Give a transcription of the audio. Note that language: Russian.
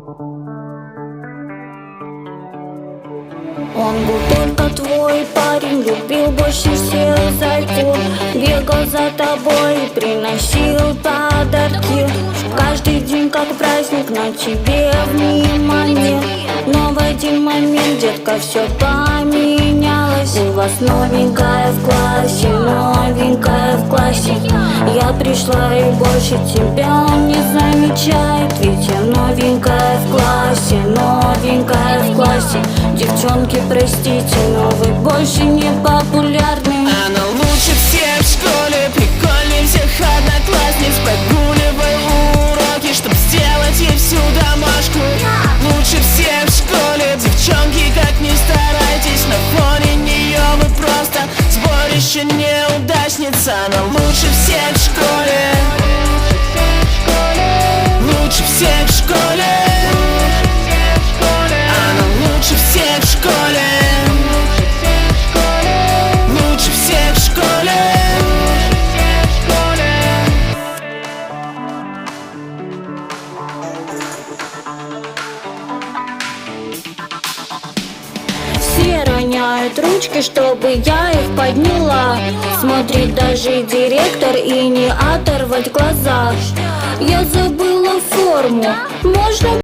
Он был только твой парень, любил больше всех зайку. Бегал за тобой, приносил подарки. Каждый день как праздник, на тебе внимание. Но в один момент, детка, все поменялось. У вас новенькая в классе, новенькая в классе. Я пришла и больше тебя не замечает. Ведь я новенькая в классе, новенькая в классе. Девчонки, простите, но вы больше не популярны. Она лучше всех в школе, прикольнее всех одноклассниц. Прогуливай уроки, чтоб сделать ей всю домашку. Лучше всех в школе, девчонки, как ни старайтесь. На фоне нее вы просто сборище неудачница. Она лучше всех в школе, лучше всех в школе. Она лучше всех в школе, лучше всех в школе. Все роняют ручки, чтобы я их подняла. Смотрит даже директор и не оторвать глаза. Я забыла форму, можно